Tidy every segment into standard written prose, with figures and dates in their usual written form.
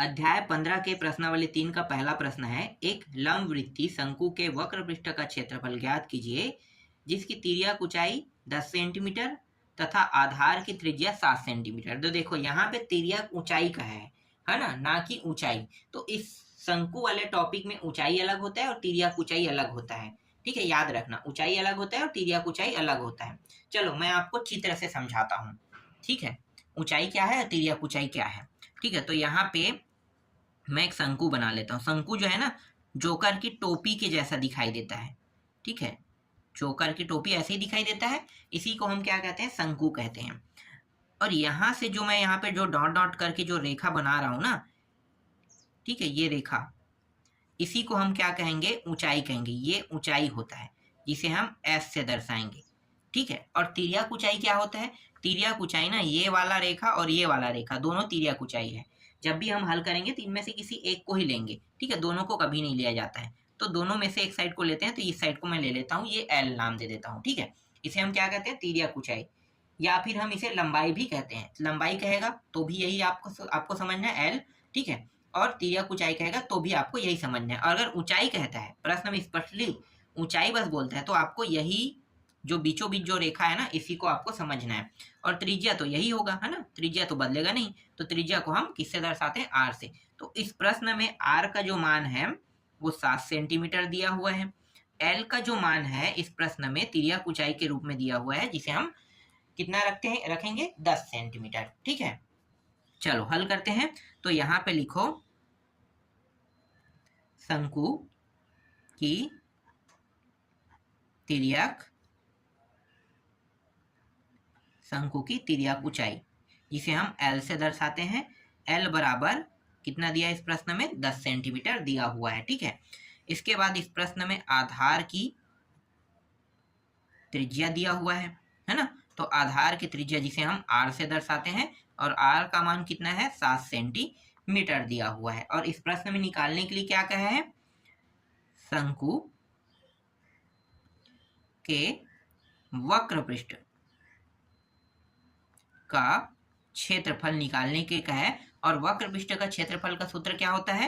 अध्याय 15 के प्रश्नावली 3 का पहला प्रश्न है, एक लंबवृत्तीय शंकु के वक्र पृष्ठ का क्षेत्रफल ज्ञात कीजिए जिसकी तिर्यक ऊंचाई 10 सेंटीमीटर तथा आधार की त्रिज्या 7 सेंटीमीटर। तो देखो यहाँ पे तिर्यक ऊंचाई का है ना कि ऊंचाई। तो इस शंकु वाले टॉपिक में ऊंचाई अलग होता है और तिर्यक ऊंचाई अलग होता है। ठीक है, याद रखना, ऊंचाई अलग होता है और तिर्यक ऊंचाई अलग होता है। चलो मैं आपको चित्र से समझाता हूँ। ठीक है, ऊंचाई क्या है और तिर्यक ऊंचाई क्या है। ठीक है, तो यहाँ पे मैं एक शंकु बना लेता हूँ। शंकु जो है ना, जोकर की टोपी के जैसा दिखाई देता है। ठीक है, जोकर की टोपी ऐसे ही दिखाई देता है, इसी को हम क्या कहते हैं, शंकु कहते हैं। और यहाँ से जो मैं यहाँ पे जो डॉट डॉट करके जो रेखा बना रहा हूँ ना, ठीक है, ये रेखा, इसी को हम क्या कहेंगे, ऊंचाई कहेंगे। ये ऊंचाई होता है जिसे हम एस से दर्शाएंगे। ठीक है, और तिर्यक ऊंचाई क्या होता है, तिर्यक ऊंचाई ना, ये वाला रेखा और ये वाला रेखा दोनों तिर्यक ऊंचाई है। जब भी हम हल करेंगे तो इनमें से किसी एक को ही लेंगे। ठीक है, दोनों को कभी नहीं लिया जाता है। तो दोनों में से एक साइड को लेते हैं, तो इस साइड को मैं ले लेता हूँ, ये एल नाम दे देता हूँ। ठीक है, इसे हम क्या कहते हैं, तिर्यक ऊंचाई, या फिर हम इसे लंबाई भी कहते हैं। लंबाई कहेगा तो भी यही आपको समझना है, एल। ठीक है, और तिर्यक ऊंचाई कहेगा तो भी आपको यही समझना है। और अगर ऊंचाई कहता है, प्रश्न में स्पष्टली ऊंचाई बस बोलता है, तो आपको यही जो बीचों बीच जो रेखा है ना, इसी को आपको समझना है। और त्रिज्या तो यही होगा, है ना, त्रिज्या तो बदलेगा नहीं। तो त्रिज्या को हम किससे दर्शाते हैं, आर से। तो इस प्रश्न में आर का जो मान है वो 7 सेंटीमीटर दिया हुआ है। एल का जो मान है इस प्रश्न में तिर्यक ऊंचाई के रूप में दिया हुआ है, जिसे हम कितना रखेंगे, 10 सेंटीमीटर। ठीक है, चलो हल करते हैं। तो यहाँ पे लिखो, शंकु की तिर्यक, शंकु की तिर्यक ऊंचाई, जिसे हम एल से दर्शाते हैं। एल बराबर कितना दिया इस प्रश्न में, 10 सेंटीमीटर दिया हुआ है। ठीक है, इसके बाद इस प्रश्न में आधार की त्रिज्या दिया हुआ है ना। तो आधार की त्रिज्या जिसे हम आर से दर्शाते हैं, और आर का मान कितना है, 7 सेंटीमीटर दिया हुआ है। और इस प्रश्न में निकालने के लिए क्या कहा है, शंकु के वक्र पृष्ठ का क्षेत्रफल निकालने के कहा है। और वक्र पृष्ठ का क्षेत्रफल का सूत्र क्या होता है,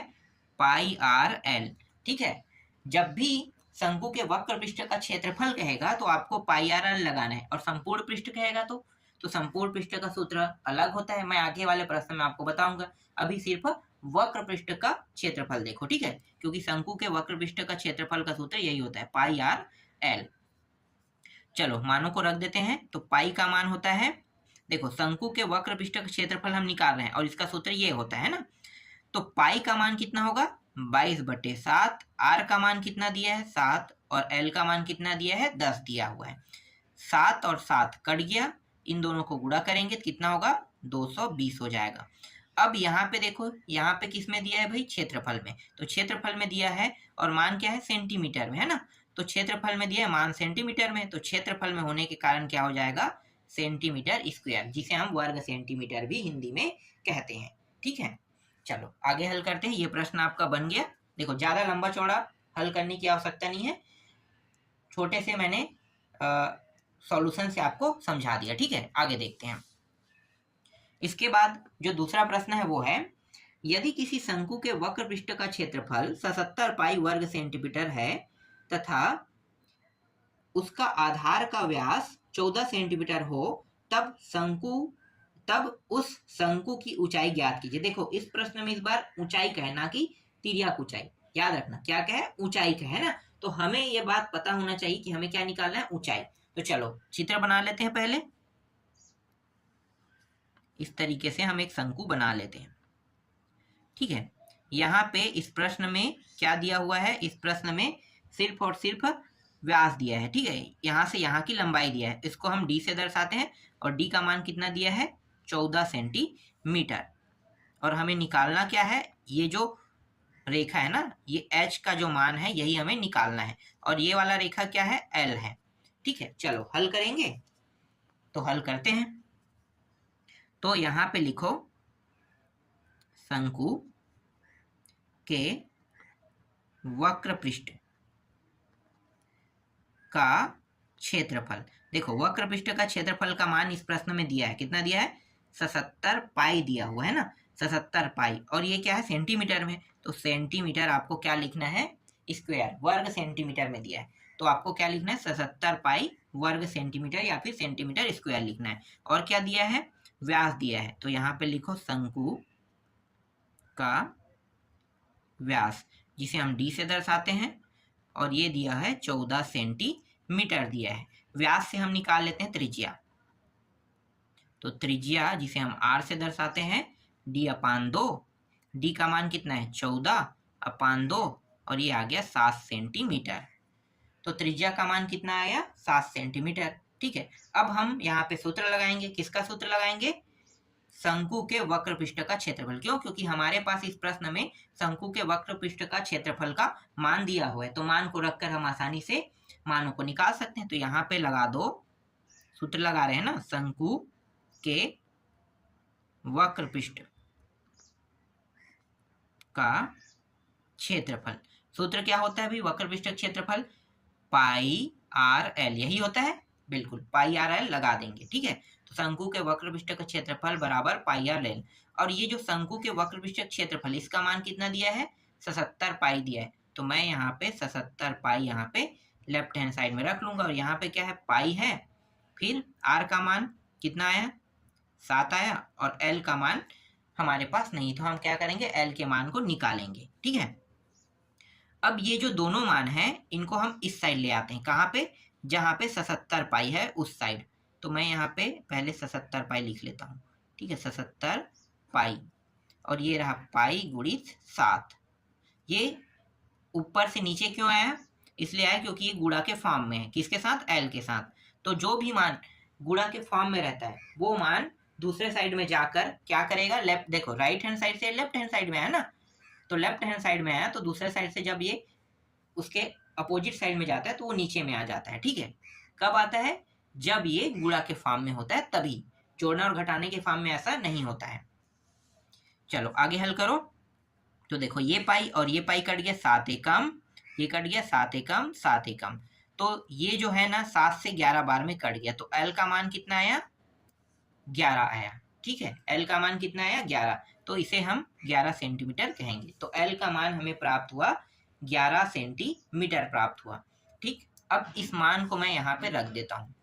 पाई आर एल। ठीक है, जब भी शंकु के वक्र पृष्ठ का क्षेत्रफल कहेगा तो आपको पाई आर एल लगाना है, और संपूर्ण पृष्ठ कहेगा तो संपूर्ण पृष्ठ का सूत्र अलग होता है। मैं आगे वाले प्रश्न में आपको बताऊंगा। अभी सिर्फ वक्र पृष्ठ का क्षेत्रफल देखो। ठीक है, क्योंकि शंकु के वक्र पृष्ठ का क्षेत्रफल का सूत्र यही होता है, पाई आर एल। चलो मानों को रख देते हैं। तो पाई का मान होता है, देखो शंकु के वक्र पृष्ठ का क्षेत्रफल हम निकाल रहे हैं और इसका सूत्र ये होता है ना। तो पाई का मान कितना होगा, 22/7। आर का मान कितना दिया है, 7, और एल का मान कितना दिया है, 10 दिया हुआ है। 7 और 7 कट गया, इन दोनों को गुणा करेंगे तो कितना होगा, 220 हो जाएगा। अब यहाँ पे देखो, यहाँ पे किस में दिया है भाई, क्षेत्रफल में। तो क्षेत्रफल में दिया है और मान क्या है, सेंटीमीटर में, है ना। तो क्षेत्रफल में दिया है, मान सेंटीमीटर में, तो क्षेत्रफल में होने के कारण क्या हो जाएगा, सेंटीमीटर स्क्वायर, जिसे हम वर्ग सेंटीमीटर भी हिंदी में कहते हैं। ठीक है, चलो आगे हल करते हैं। ये प्रश्न आपका बन गया। देखो ज्यादा लंबा चौड़ा हल करने की आवश्यकता नहीं है, छोटे से मैंने सॉल्यूशन से आपको समझा दिया। ठीक है, आगे देखते हैं। इसके बाद जो दूसरा प्रश्न है वो है, यदि किसी शंकु के वक्र पृष्ठ का क्षेत्रफल 77 पाई वर्ग सेंटीमीटर है तथा उसका आधार का व्यास 14 सेंटीमीटर हो, तब उस शंकु की ऊंचाई ज्ञात कीजिए। देखो इस प्रश्न में इस बार ऊंचाई का है, ना कि तिर्यक ऊंचाई। याद रखना क्या क्या है, ऊंचाई का है ना। तो हमें यह बात पता होना चाहिए कि हमें क्या निकालना है, ऊंचाई। तो चलो चित्र बना लेते हैं पहले। इस तरीके से हम एक शंकु बना लेते हैं। ठीक है, यहाँ पे इस प्रश्न में क्या दिया हुआ है, इस प्रश्न में सिर्फ और सिर्फ व्यास दिया है। ठीक है, यहाँ से यहाँ की लंबाई दिया है, इसको हम डी से दर्शाते हैं, और डी का मान कितना दिया है, 14 सेंटीमीटर। और हमें निकालना क्या है, ये जो रेखा है ना, ये एच का जो मान है यही हमें निकालना है, और ये वाला रेखा क्या है, एल है। ठीक है, चलो हल करेंगे। तो हल करते हैं। तो यहाँ पे लिखो, शंकु के वक्र पृष्ठ का क्षेत्रफल। देखो वक्र पृष्ठ का क्षेत्रफल का मान इस प्रश्न में दिया है, कितना दिया है, 77 पाई दिया हुआ है ना। 77 पाई, और ये क्या है सेंटीमीटर में, तो सेंटीमीटर आपको क्या लिखना है, स्क्वायर, वर्ग सेंटीमीटर में दिया है, तो आपको क्या लिखना है 77 पाई वर्ग सेंटीमीटर या फिर सेंटीमीटर स्क्वायर लिखना है। और क्या दिया है, व्यास दिया है, तो यहाँ पे लिखो शंकु का व्यास, जिसे हम d से दर्शाते हैं, और ये दिया है 14 सेंटीमीटर दिया है। व्यास से हम निकाल लेते हैं त्रिज्या, तो त्रिज्या जिसे हम r से दर्शाते हैं d/2, d का मान कितना है 14/2, और ये आ गया 7 सेंटीमीटर, तो त्रिज्या का मान कितना आया 7 सेंटीमीटर। ठीक है, अब हम यहाँ पे सूत्र लगाएंगे, किसका सूत्र लगाएंगे, शंकु के वक्र पृष्ठ का क्षेत्रफल। क्यों, क्योंकि हमारे पास इस प्रश्न में शंकु के वक्र पृष्ठ का क्षेत्रफल का मान दिया हुआ है, तो मान को रखकर हम आसानी से मानों को निकाल सकते हैं। तो यहाँ पे लगा दो, सूत्र लगा रहे हैं ना, शंकु के वक्र पृष्ठ का क्षेत्रफल, सूत्र क्या होता है भाई, वक्र पृष्ठ क्षेत्रफल पाई आर एल, यही होता है, बिल्कुल पाई आर एल लगा देंगे। ठीक है, तो शंकु के वक्र पृष्ठ का क्षेत्रफल बराबर पाई आर एल, और ये जो शंकु के वक्र पृष्ठ क्षेत्रफल, इसका मान कितना दिया है 77 पाई दिया है, तो मैं यहाँ पे 77 पाई यहाँ पे लेफ्ट हैंड साइड में रख लूंगा, और यहाँ पे क्या है पाई है, फिर आर का मान कितना आया 7 आया, और एल का मान हमारे पास नहीं, तो हम क्या करेंगे एल के मान को निकालेंगे। ठीक है, अब ये जो दोनों मान हैं इनको हम इस साइड ले आते हैं, कहाँ पे, जहाँ पे 77 पाई है उस साइड, तो मैं यहाँ पे पहले 77 पाई लिख लेता हूँ। ठीक है, 77 पाई, और ये रहा पाई गुणित 7, ये ऊपर से नीचे क्यों आया, इसलिए आया क्योंकि ये गुणा के फॉर्म में है, किसके साथ, एल के साथ, तो जो भी मान गुणा के फॉर्म में रहता है वो मान दूसरे साइड में जाकर क्या करेगा, लेफ्ट, देखो राइट हैंड साइड से लेफ्ट हैंड साइड में है ना, तो लेफ्ट हैंड साइड में आया, तो दूसरे साइड से जब ये उसके अपोजिट साइड में जाता है तो वो नीचे में आ जाता है। ठीक है, कब आता है, जब ये गुणा के फॉर्म में होता है तभी, जोड़ने और घटाने के फॉर्म में ऐसा नहीं होता है। चलो आगे हल करो, तो देखो ये पाई और ये पाई कट गया, 7 एकम, ये कट गया 7 एकम 7 एकम, तो ये जो है ना 7 से 11 बार में कट गया, तो एल का मान कितना आया 11 आया। ठीक है, एल का मान कितना आया 11, तो इसे हम 11 सेंटीमीटर कहेंगे, तो एल का मान हमें प्राप्त हुआ 11 सेंटीमीटर प्राप्त हुआ। ठीक, अब इस मान को मैं यहाँ पे रख देता हूँ।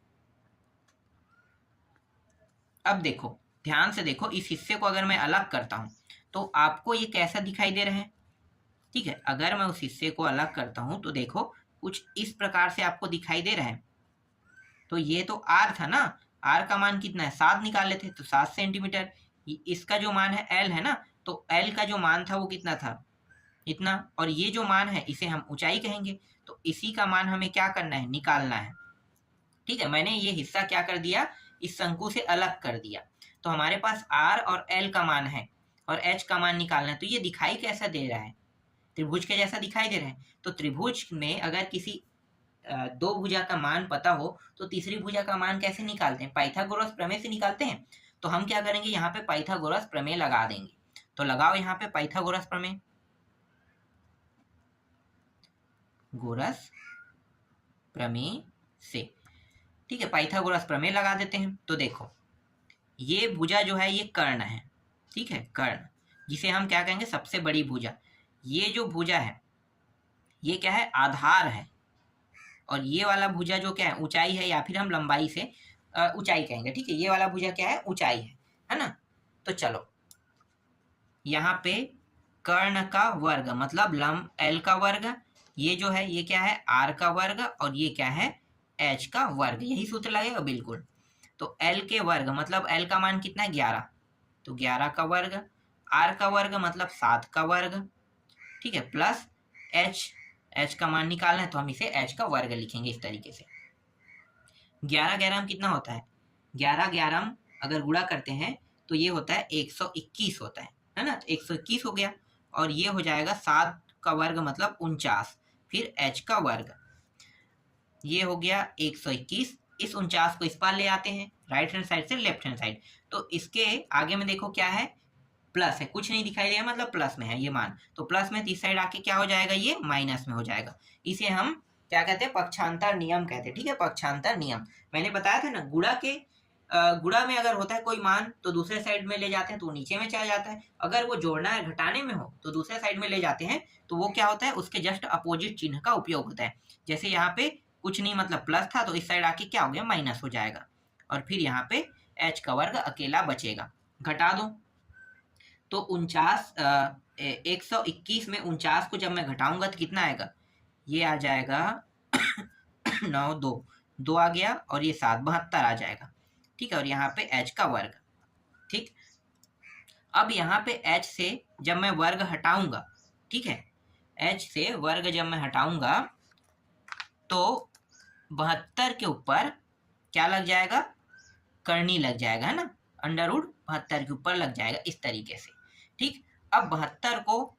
अब देखो ध्यान से देखो, इस हिस्से को अगर मैं अलग करता हूँ तो आपको ये कैसा दिखाई दे रहा है। ठीक है, अगर मैं उस हिस्से को अलग करता हूँ तो देखो कुछ इस प्रकार से आपको दिखाई दे रहा है, तो ये तो आर था ना, आर का मान कितना है 7 निकाल लेते, तो 7 सेंटीमीटर, इसका जो मान है एल है ना, तो एल का जो मान था वो कितना था, इतना, और ये जो मान है इसे हम ऊंचाई कहेंगे, तो इसी का मान हमें क्या करना है, निकालना है। ठीक है, मैंने ये हिस्सा क्या कर दिया, इस शंकु से अलग कर दिया, तो हमारे पास आर और एल का मान है और एच का मान निकालना है, तो ये दिखाई कैसा दे रहा है, त्रिभुज के जैसा दिखाई दे रहा है। तो त्रिभुज में अगर किसी दो भुजा का मान पता हो तो तीसरी भुजा का मान कैसे निकालते हैं, पाइथागोरस प्रमेय से निकालते हैं। तो हम क्या करेंगे, यहाँ पे पाइथागोरस प्रमेय लगा देंगे, तो लगाओ यहाँ पे पाइथागोरस प्रमेय, गोरस प्रमेय से। ठीक है, पाइथागोरस प्रमेय लगा देते हैं, तो देखो ये भुजा जो है ये कर्ण है। ठीक है, कर्ण, जिसे हम क्या कहेंगे सबसे बड़ी भुजा, ये जो भुजा है ये क्या है, आधार है, और ये वाला भुजा जो क्या है ऊंचाई है, या फिर हम लंबाई से ऊंचाई कहेंगे। ठीक है, ये वाला भुजा क्या है, ऊंचाई है ना। तो चलो यहाँ पे कर्ण का वर्ग मतलब लंब एल का वर्ग, ये जो है ये क्या है आर का वर्ग, और ये क्या है एच का वर्ग, यही सूत्र लगेगा बिल्कुल। तो एल के वर्ग मतलब एल का मान कितना है 11, तो 11 का वर्ग, आर का वर्ग मतलब 7 का वर्ग। ठीक है, प्लस एच, एच का मान निकालना है तो हम इसे एच का वर्ग लिखेंगे इस तरीके से। 11 11 कितना होता है, 11 11 अगर गुणा करते हैं तो ये होता है 121 होता है ना, तो 121 हो गया, और ये हो जाएगा 7 का वर्ग मतलब 49, फिर एच का वर्ग, ये हो गया 121। इस 49 को इस पार ले आते हैं, राइट हैंड साइड से लेफ्ट हैंड साइड, तो इसके आगे में देखो क्या है, प्लस है, कुछ नहीं दिखाई दिया मतलब प्लस में है ये मान, तो प्लस में इस साइड आके क्या हो जाएगा, ये माइनस में हो जाएगा। इसे हम क्या कहते हैं, पक्षांतर नियम कहते हैं। ठीक है, पक्षांतर नियम मैंने बताया था ना, गुणा के गुणा में अगर होता है कोई मान तो दूसरे साइड में ले जाते हैं तो वो नीचे में चला जाता है, अगर वो जोड़ना है घटाने में हो तो दूसरे साइड में ले जाते हैं तो वो क्या होता है, उसके जस्ट अपोजिट चिन्ह का उपयोग होता है। जैसे यहाँ पे कुछ नहीं मतलब प्लस था तो इस साइड आके क्या हो गया, माइनस हो जाएगा, और फिर यहाँ पे h का वर्ग अकेला बचेगा। घटा दो तो 121 में 49 को जब मैं घटाऊंगा तो कितना आएगा, ये आ जाएगा 9 2 आ गया, और ये 7 72 आ जाएगा। ठीक है, और यहाँ पे h का वर्ग। ठीक, अब यहाँ पे h से जब मैं वर्ग हटाऊंगा, ठीक है, h से वर्ग जब मैं हटाऊंगा तो 72 के ऊपर क्या लग जाएगा, करनी लग जाएगा, है ना, अंडर रूट 72 के ऊपर लग जाएगा इस तरीके से। ठीक, अब 72 को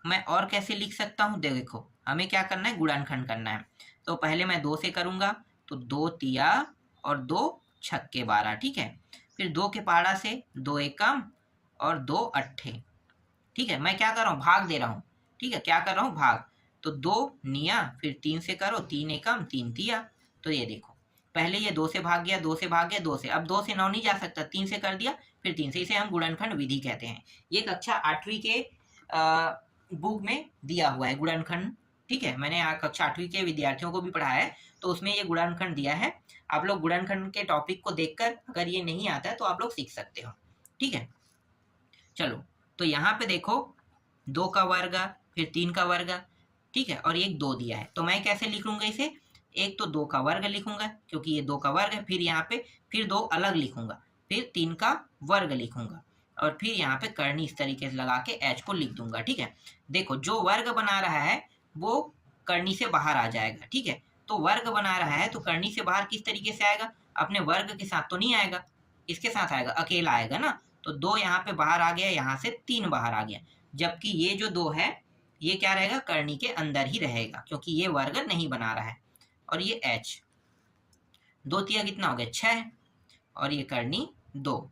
मैं और कैसे लिख सकता हूँ, देखो हमें क्या करना है, गुणनखंड करना है। तो पहले मैं 2 से करूंगा तो 2 तिया और 2 छक्के 12, ठीक है, फिर 2 के पहाड़ा से 2 एकम और 2 अट्ठे। ठीक है, मैं क्या कर रहा हूँ, भाग दे रहा हूँ। ठीक है, क्या कर रहा हूँ, भाग, तो 2 निया, फिर 3 से करो, 3 एकम 3 तिया। तो ये देखो पहले ये 2 से भाग गया, 2 से भाग गया, 2 से, अब 2 से 9 नहीं जा सकता, 3 से कर दिया, फिर 3 से, इसे हम गुणनखंड विधि कहते हैं। ये कक्षा 8वीं के बुक में दिया हुआ है गुणनखंड। ठीक है, मैंने कक्षा 8वीं के विद्यार्थियों को भी पढ़ाया है, तो उसमें ये गुणनखंड दिया है। आप लोग गुणनखंड के टॉपिक को देखकर अगर ये नहीं आता है तो आप लोग सीख सकते हो। ठीक है, चलो तो यहाँ पे देखो 2 का वर्ग, फिर 3 का वर्ग, ठीक है, और एक 2 दिया है, तो मैं कैसे लिख लूंगा इसे, एक तो 2 का वर्ग लिखूंगा क्योंकि ये 2 का वर्ग है, फिर यहाँ पे फिर 2 अलग लिखूंगा, फिर 3 का वर्ग लिखूंगा, और फिर यहाँ पे करनी इस तरीके से लगा के h को लिख दूंगा। ठीक है, देखो जो वर्ग बना रहा है वो करनी से बाहर आ जाएगा। ठीक है, तो वर्ग बना रहा है तो करनी से बाहर किस तरीके से आएगा, अपने वर्ग के साथ तो नहीं आएगा, इसके साथ आएगा, अकेला आएगा ना, तो 2 यहाँ पे बाहर आ गया, यहाँ से 3 बाहर आ गया, जबकि ये जो 2 है ये क्या रहेगा, करनी के अंदर ही रहेगा क्योंकि ये वर्ग नहीं बना रहा है। और ये h 2 तिया कितना हो गया, 6, और ये करनी 2,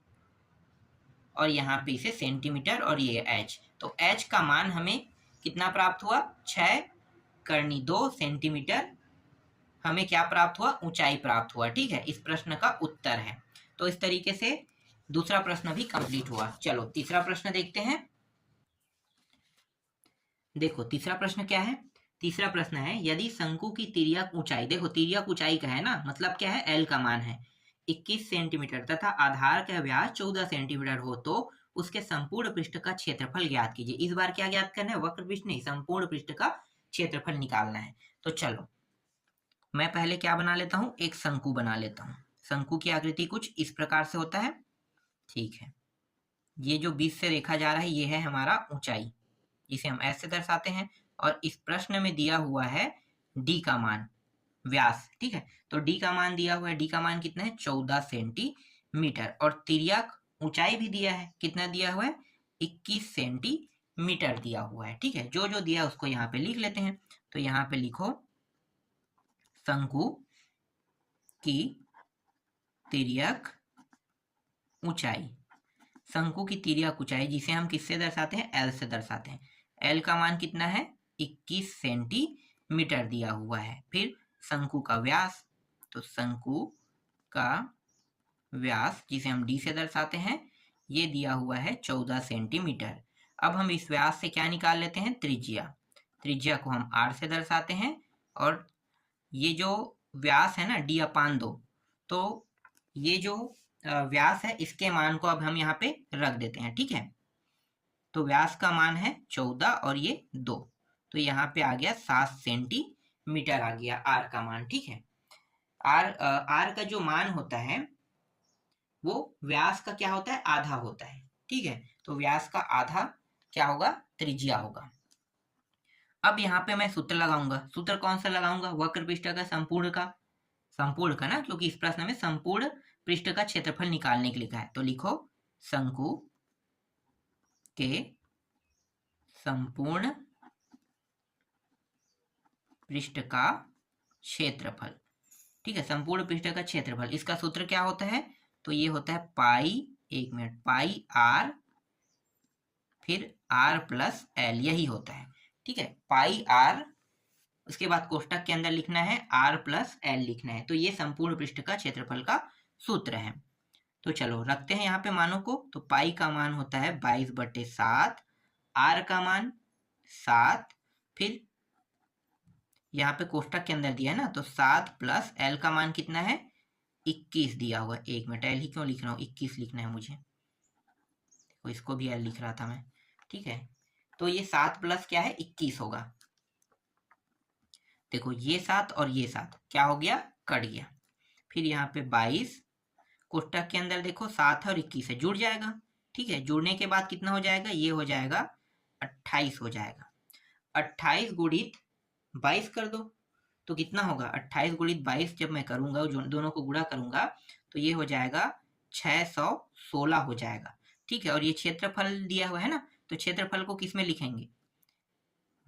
और यहाँ पे इसे सेंटीमीटर, और ये h, तो h का मान हमें कितना प्राप्त हुआ, 6 करनी 2 सेंटीमीटर हमें क्या प्राप्त हुआ, ऊंचाई प्राप्त हुआ। ठीक है, इस प्रश्न का उत्तर है। तो इस तरीके से दूसरा प्रश्न भी कंप्लीट हुआ। चलो तीसरा प्रश्न देखते हैं। देखो तीसरा प्रश्न क्या है, तीसरा प्रश्न है यदि शंकु की तिर्यक ऊंचाई, देखो तिर्यक ऊंचाई का है ना, मतलब क्या है, एल का मान है 21 सेंटीमीटर तथा आधार का व्यास 14 सेंटीमीटर हो तो उसके संपूर्ण पृष्ठ का क्षेत्रफल ज्ञात कीजिए। इस बार क्या ज्ञात करना है, वक्र पृष्ठ नहीं, संपूर्ण पृष्ठ का क्षेत्रफल निकालना है। तो चलो मैं पहले क्या बना लेता हूँ, एक शंकु बना लेता हूँ। शंकु की आकृति कुछ इस प्रकार से होता है। ठीक है, ये जो बीच से रेखा जा रहा है ये है हमारा ऊंचाई, जिसे हम ऐसे दर्शाते हैं, और इस प्रश्न में दिया हुआ है डी का मान, व्यास। ठीक है, तो डी का मान दिया हुआ है, डी का मान कितना है, 14 सेंटीमीटर, और तिर्यक ऊंचाई भी दिया है, कितना दिया हुआ है, 21 सेंटीमीटर दिया हुआ है। ठीक है, जो जो दिया है उसको यहाँ पे लिख लेते हैं। तो यहाँ पे लिखो शंकु की तिर्यक ऊंचाई, शंकु की तिर्यक ऊंचाई जिसे हम किससे दर्शाते हैं, एल से दर्शाते हैं। एल का मान कितना है, 21 सेंटीमीटर दिया हुआ है। फिर शंकु का व्यास, तो शंकु का व्यास जिसे हम डी से दर्शाते हैं ये दिया हुआ है 14 सेंटीमीटर। अब हम इस व्यास से क्या निकाल लेते हैं, त्रिज्या, त्रिज्या को हम आर से दर्शाते हैं, और ये जो व्यास है ना d/2, तो ये जो व्यास है इसके मान को अब हम यहाँ पे रख देते हैं। ठीक है, तो व्यास का मान है 14 और ये 2, तो यहाँ पे आ गया 7 सेंटीमीटर आ गया आर का मान। ठीक है, आर का जो मान होता है वो व्यास का क्या होता है, आधा होता है। ठीक है, तो व्यास का आधा क्या होगा, त्रिज्या होगा। अब यहाँ पे मैं सूत्र लगाऊंगा, सूत्र कौन सा लगाऊंगा, वक्र पृष्ठ का संपूर्ण का, संपूर्ण का ना, क्योंकि इस प्रश्न में संपूर्ण पृष्ठ का क्षेत्रफल निकालने के लिखा है। तो लिखो शंकु के संपूर्ण पृष्ठ का क्षेत्रफल। ठीक है, संपूर्ण पृष्ठ का क्षेत्रफल, इसका सूत्र क्या होता है, तो ये होता है पाई, एक मिनट, पाई आर फिर आर प्लस एल, यही होता है। ठीक है, पाई आर, उसके बाद कोष्टक के अंदर लिखना है आर प्लस एल लिखना है, तो ये संपूर्ण पृष्ठ का क्षेत्रफल का सूत्र है। तो चलो रखते हैं यहाँ पे मानों को। तो पाई का मान होता है 22/7, आर का मान 7, फिर यहाँ पे कोष्टक के अंदर दिया है ना, तो 7 प्लस एल का मान कितना है 21 दिया हुआ है। 1 मिनट, एल ही क्यों लिख रहा हूँ, 21 लिखना है मुझे, तो इसको भी एल लिख रहा था मैं, ठीक है। तो ये 7 प्लस क्या है 21 होगा। देखो ये 7 और ये 7 क्या हो गया, कट गया। फिर यहाँ पे 22 कोष्टक के अंदर देखो 7 और 21 है, जुड़ जाएगा, ठीक है। जुड़ने के बाद कितना हो जाएगा, ये हो जाएगा 28 हो जाएगा। 28 गुणित 22 कर दो तो कितना होगा, 28 गुणित 22 जब मैं करूंगा, दोनों को गुणा करूंगा तो ये हो जाएगा 616 हो जाएगा, ठीक है। और ये क्षेत्रफल दिया हुआ है ना, तो क्षेत्रफल को किस में लिखेंगे,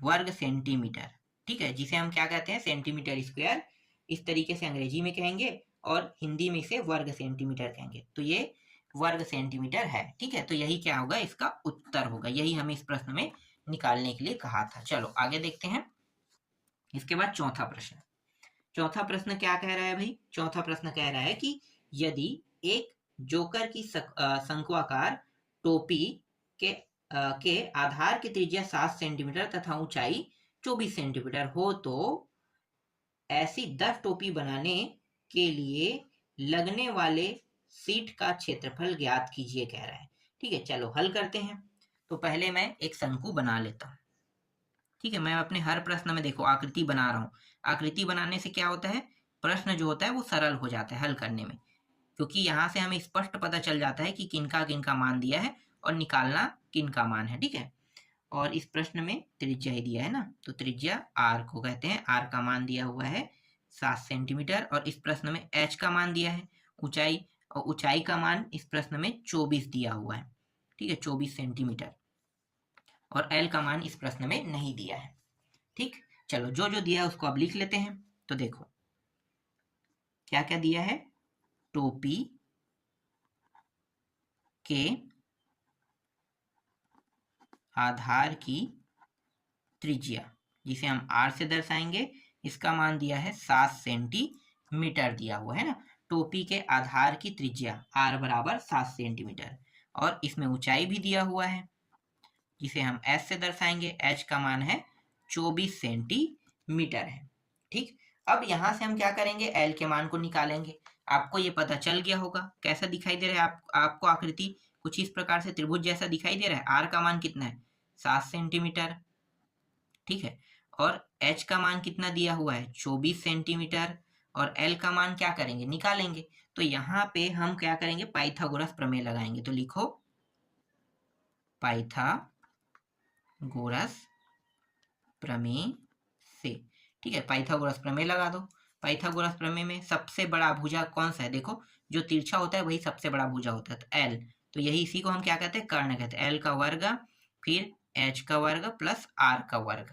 वर्ग सेंटीमीटर, ठीक है, जिसे हम क्या कहते हैं सेंटीमीटर स्क्वायर, इस तरीके से अंग्रेजी में कहेंगे और हिंदी में इसे वर्ग सेंटीमीटर कहेंगे। तो ये वर्ग सेंटीमीटर है, ठीक है। तो यही क्या होगा, इसका उत्तर होगा, यही हमें इस प्रश्न में निकालने के लिए कहा था। चलो आगे देखते हैं। इसके बाद चौथा प्रश्न, चौथा प्रश्न क्या कह रहा है भाई, चौथा प्रश्न कह रहा है कि यदि एक जोकर की शंक्वाकार टोपी के आधार की त्रिज्या 7 सेंटीमीटर तथा ऊंचाई 24 सेंटीमीटर हो तो ऐसी 10 टोपी बनाने के लिए लगने वाले सीट का क्षेत्रफल ज्ञात कीजिए कह रहा है, ठीक है। चलो हल करते हैं। तो पहले मैं एक शंकु बना लेता हूँ, ठीक है। मैं अपने हर प्रश्न में देखो आकृति बना रहा हूँ। आकृति बनाने से क्या होता है, प्रश्न जो होता है वो सरल हो जाता है हल करने में, क्योंकि यहाँ से हमें स्पष्ट पता चल जाता है कि किनका किनका मान दिया है और निकालना किनका मान है, ठीक है। और इस प्रश्न में त्रिज्या ही दिया है ना, तो त्रिज्या आर को कहते हैं, आर का मान दिया हुआ है 7 सेंटीमीटर। और इस प्रश्न में एच का मान दिया है ऊंचाई, और ऊंचाई का मान इस प्रश्न में 24 दिया हुआ है, ठीक है, 24 सेंटीमीटर। और एल का मान इस प्रश्न में नहीं दिया है, ठीक। चलो जो जो दिया है उसको अब लिख लेते हैं। तो देखो क्या क्या दिया है, टोपी के आधार की त्रिज्या, जिसे हम आर से दर्शाएंगे, इसका मान दिया है 7 सेंटीमीटर दिया हुआ है ना। टोपी के आधार की त्रिज्या आर बराबर 7 सेंटीमीटर, और इसमें ऊंचाई भी दिया हुआ है जिसे हम एस से दर्शाएंगे, एच का मान है 24 सेंटीमीटर है, ठीक। अब यहां से हम क्या करेंगे, एल के मान को निकालेंगे। आपको ये पता चल गया होगा कैसा दिखाई दे रहा है, आपको आकृति कुछ इस प्रकार से त्रिभुज जैसा दिखाई दे रहा है। आर का मान कितना है 7 सेंटीमीटर, ठीक है। और एच का मान कितना दिया हुआ है 24 सेंटीमीटर, और एल का मान क्या करेंगे, निकालेंगे। तो यहाँ पे हम क्या करेंगे, पाइथागोरस प्रमेय लगाएंगे। तो लिखो पाइथागोरस प्रमेय से, ठीक है, पाइथागोरस प्रमेय लगा दो। पाइथागोरस प्रमेय में सबसे बड़ा भुजा कौन सा है, देखो जो तिरछा होता है वही सबसे बड़ा भुजा होता है, तो एल। तो यही इसी को हम क्या कहते हैं, कर्ण कहते हैं। एल का वर्ग फिर एच का वर्ग प्लस आर का वर्ग।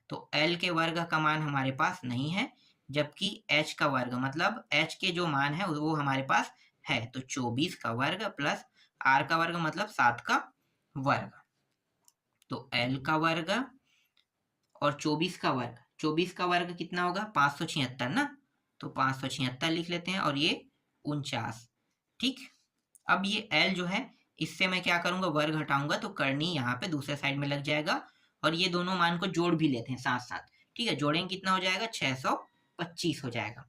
तो एल के वर्ग का मान हमारे पास नहीं है, जबकि एच का वर्ग मतलब एच के जो मान है वो हमारे पास है। तो 24 का वर्ग प्लस आर का वर्ग मतलब 7 का वर्ग। तो एल का वर्ग और 24 का वर्ग, 24 का वर्ग कितना होगा 576 ना, तो 576 लिख लेते हैं, और ये 49, ठीक। अब ये एल जो है इससे मैं क्या करूंगा, वर्ग हटाऊंगा तो करनी यहाँ पे दूसरे साइड में लग जाएगा, और ये दोनों मान को जोड़ भी लेते हैं साथ साथ, ठीक है। जोड़ेंगे कितना हो जाएगा 625 हो जाएगा,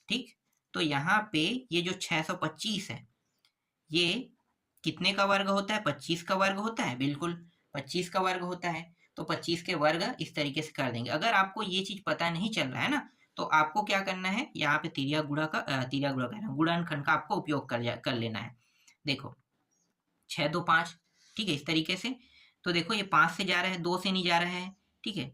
ठीक। तो यहाँ पे ये जो 625 है ये कितने का वर्ग होता है, 25 का वर्ग होता है, बिल्कुल 25 का वर्ग होता है। तो 25 के वर्ग इस तरीके से कर देंगे। अगर आपको ये चीज पता नहीं चल रहा है ना, तो आपको क्या करना है, यहाँ पे तिरिया गुणा कह रहा हूँ, गुणनखंड का आपको उपयोग कर लेना है। देखो 6 2 5, ठीक है, इस तरीके से। तो देखो ये 5 से जा रहा है, 2 से नहीं जा रहा है, ठीक है,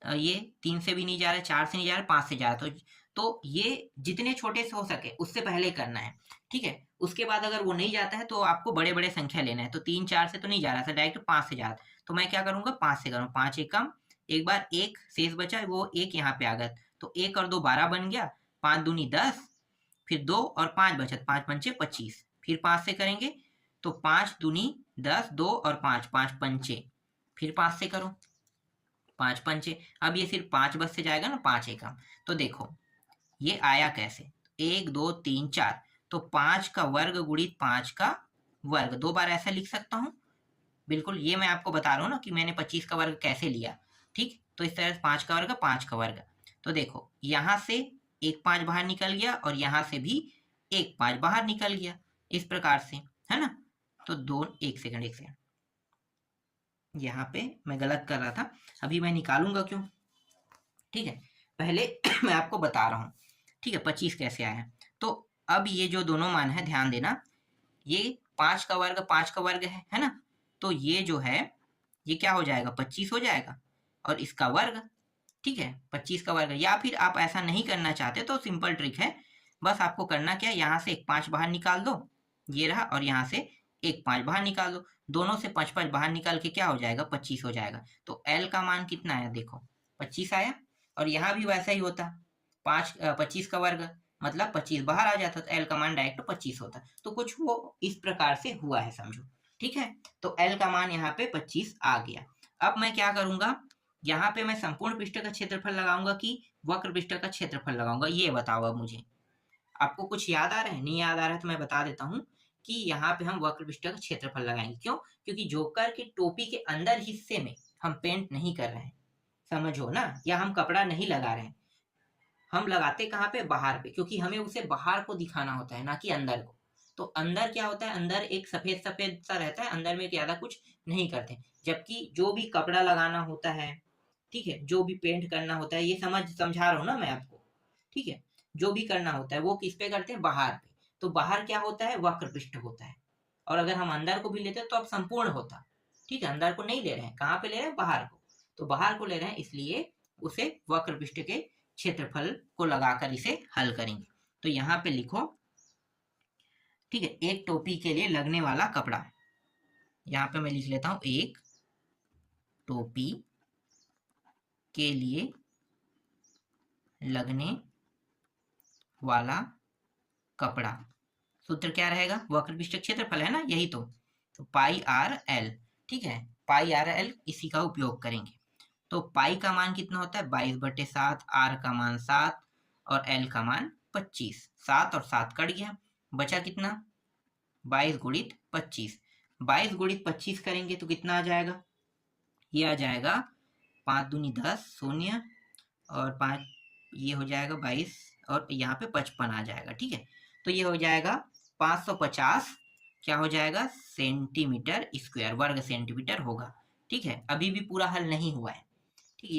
ये 3 से भी नहीं जा रहा है, 4 से नहीं जा रहा है, 5 से जा रहा है। तो ये जितने छोटे से हो सके उससे पहले करना है, ठीक है। उसके बाद अगर वो नहीं जाता है तो आपको बड़े बड़े संख्या लेना है। तो 3 4 से तो नहीं जा रहा था, डायरेक्ट 5 से जा रहा है, तो मैं क्या करूंगा 5 से करूँ, 5 एकम, एक बार एक शेष बचा, वो एक यहाँ पे आ गया, तो 1 और 2 12 बन गया, 5 दूनी 10, फिर 2 और 5 बचा, 5 पंचे 25, फिर 5 से करेंगे तो 5 दूनी 10, 2 और 5, 5 पंचे, फिर 5 से करो, 5 पंचे। अब ये सिर्फ 5 बस से जाएगा ना, 5 एकम। तो देखो ये आया कैसे, 1 2 3 4, तो 5 का वर्ग गुणित 5 का वर्ग, 2 बार ऐसा लिख सकता हूँ। बिल्कुल, ये मैं आपको बता रहा हूँ ना कि मैंने 25 का वर्ग कैसे लिया। ठीक, तो इस तरह से 5 का वर्ग 5 का वर्ग। तो देखो यहाँ से एक 5 बाहर निकल गया और यहाँ से भी एक 5 बाहर निकल गया, इस प्रकार से, है ना। तो एक सेकंड यहाँ पे मैं गलत कर रहा था, अभी मैं निकालूंगा क्यों। ठीक है, पहले मैं आपको बता रहा हूँ। ठीक है, 25 कैसे आया। तो अब ये जो दोनों मान है ध्यान देना, ये 5 का वर्ग 5 का वर्ग है ना। तो ये जो है ये क्या हो जाएगा, 25 हो जाएगा और इसका वर्ग। ठीक है, 25 का वर्ग। या फिर आप ऐसा नहीं करना चाहते तो सिंपल ट्रिक है, बस आपको करना क्या है, यहाँ से एक 5 बाहर निकाल दो, ये रहा, और यहाँ से एक 5 बाहर निकाल दो, दोनों से 5 5 बाहर निकाल के क्या हो जाएगा, 25 हो जाएगा। तो एल का मान कितना आया, देखो 25 आया। और यहाँ भी वैसा ही होता, 25 का वर्ग मतलब 25 बाहर आ जाता, तो एल का मान डायरेक्ट 25 होता। तो कुछ वो इस प्रकार से हुआ है, समझो। ठीक है, तो एल का मान यहाँ पे 25 आ गया। अब मैं क्या करूंगा, यहाँ पे मैं संपूर्ण पृष्ठ का क्षेत्रफल लगाऊंगा कि वक्र पृष्ठ का क्षेत्रफल लगाऊंगा, ये बताओ अब मुझे। आपको कुछ याद आ रहा है, नहीं याद आ रहा है तो मैं बता देता हूँ कि यहाँ पे हम वक्र पृष्ठ का क्षेत्रफल लगाएंगे। क्यों, क्योंकि जोकर की टोपी के अंदर हिस्से में हम पेंट नहीं कर रहे हैं, समझो ना, या हम कपड़ा नहीं लगा रहे हैं। हम लगाते कहाँ पे, बाहर पे, क्योंकि हमें उसे बाहर को दिखाना होता है, ना कि अंदर को। तो अंदर क्या होता है, अंदर एक सफेद सफेद सा रहता है, अंदर में ज्यादा कुछ नहीं करते। जबकि जो भी कपड़ा लगाना होता है, ठीक है, जो भी पेंट करना होता है, ये समझा रहा हूँ ना मैं आपको। ठीक है, जो भी करना होता है वो किस पे करते हैं, बाहर पे। तो बाहर क्या होता है, वक्र पृष्ठ होता है। और अगर हम अंदर को भी लेते हैं तो अब संपूर्ण होता। ठीक है, अंदर को नहीं ले रहे हैं, कहाँ पे ले रहे हैं, बाहर को। तो बाहर को ले रहे हैं, इसलिए उसे वक्र पृष्ठ के क्षेत्रफल को लगाकर इसे हल करेंगे। तो यहाँ पे लिखो, ठीक है, एक टोपी के लिए लगने वाला कपड़ा, यहाँ पे मैं लिख लेता हूं, एक टोपी के लिए लगने वाला कपड़ा। सूत्र क्या रहेगा, वक्र पृष्ठ क्षेत्रफल है ना, यही तो पाई आर एल। ठीक है, पाई आर एल इसी का उपयोग करेंगे। तो पाई का मान कितना होता है, 22/7, आर का मान 7 और एल का मान 25। 7 और 7 कट गया, बचा कितना, 22 गुणित 25। 22 गुणित 25 करेंगे तो कितना आ जाएगा, ये आ जाएगा 5 दूनी 10 शून्य और 5, ये हो जाएगा 22 और यहाँ पे 55 आ जाएगा। ठीक है, तो ये हो जाएगा 550, क्या हो जाएगा, सेंटीमीटर स्क्वायर, वर्ग सेंटीमीटर होगा। ठीक है, अभी भी पूरा हल नहीं हुआ है। ठीक है,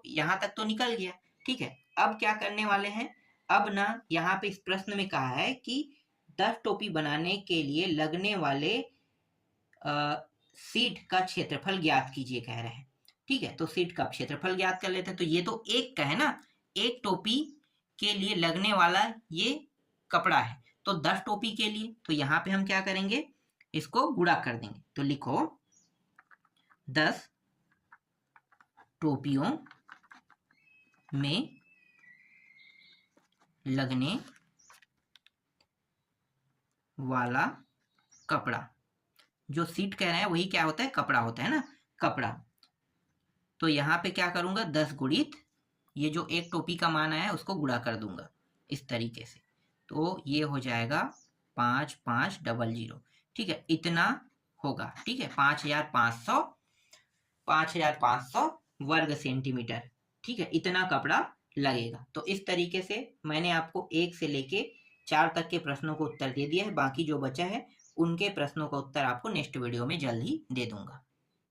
यहाँ तक तो निकल गया। ठीक है, अब क्या करने वाले हैं, अब ना यहाँ पे इस प्रश्न में कहा है कि 10 टोपी बनाने के लिए लगने वाले सीट का क्षेत्रफल ज्ञात कीजिए कह रहे हैं। ठीक है, तो सीट का क्षेत्रफल ज्ञात कर लेते हैं। तो ये तो एक का है ना, एक टोपी के लिए लगने वाला ये कपड़ा है, तो 10 टोपी के लिए, तो यहाँ पे हम क्या करेंगे, इसको गुणा कर देंगे। तो लिखो 10 टोपियों में लगने वाला कपड़ा, जो सीट कह रहे हैं वही क्या होता है, कपड़ा होता है ना, कपड़ा। तो यहाँ पे क्या करूंगा, 10 गुणित ये जो एक टोपी का मान आया है उसको गुणा कर दूंगा इस तरीके से। तो ये हो जाएगा 5500। ठीक है, इतना होगा। ठीक है, 5500 वर्ग सेंटीमीटर। ठीक है, इतना कपड़ा लगेगा। तो इस तरीके से मैंने आपको 1 से लेके 4 तक के प्रश्नों को उत्तर दे दिया है। बाकी जो बचा है उनके प्रश्नों का उत्तर आपको नेक्स्ट वीडियो में जल्द ही दे दूंगा।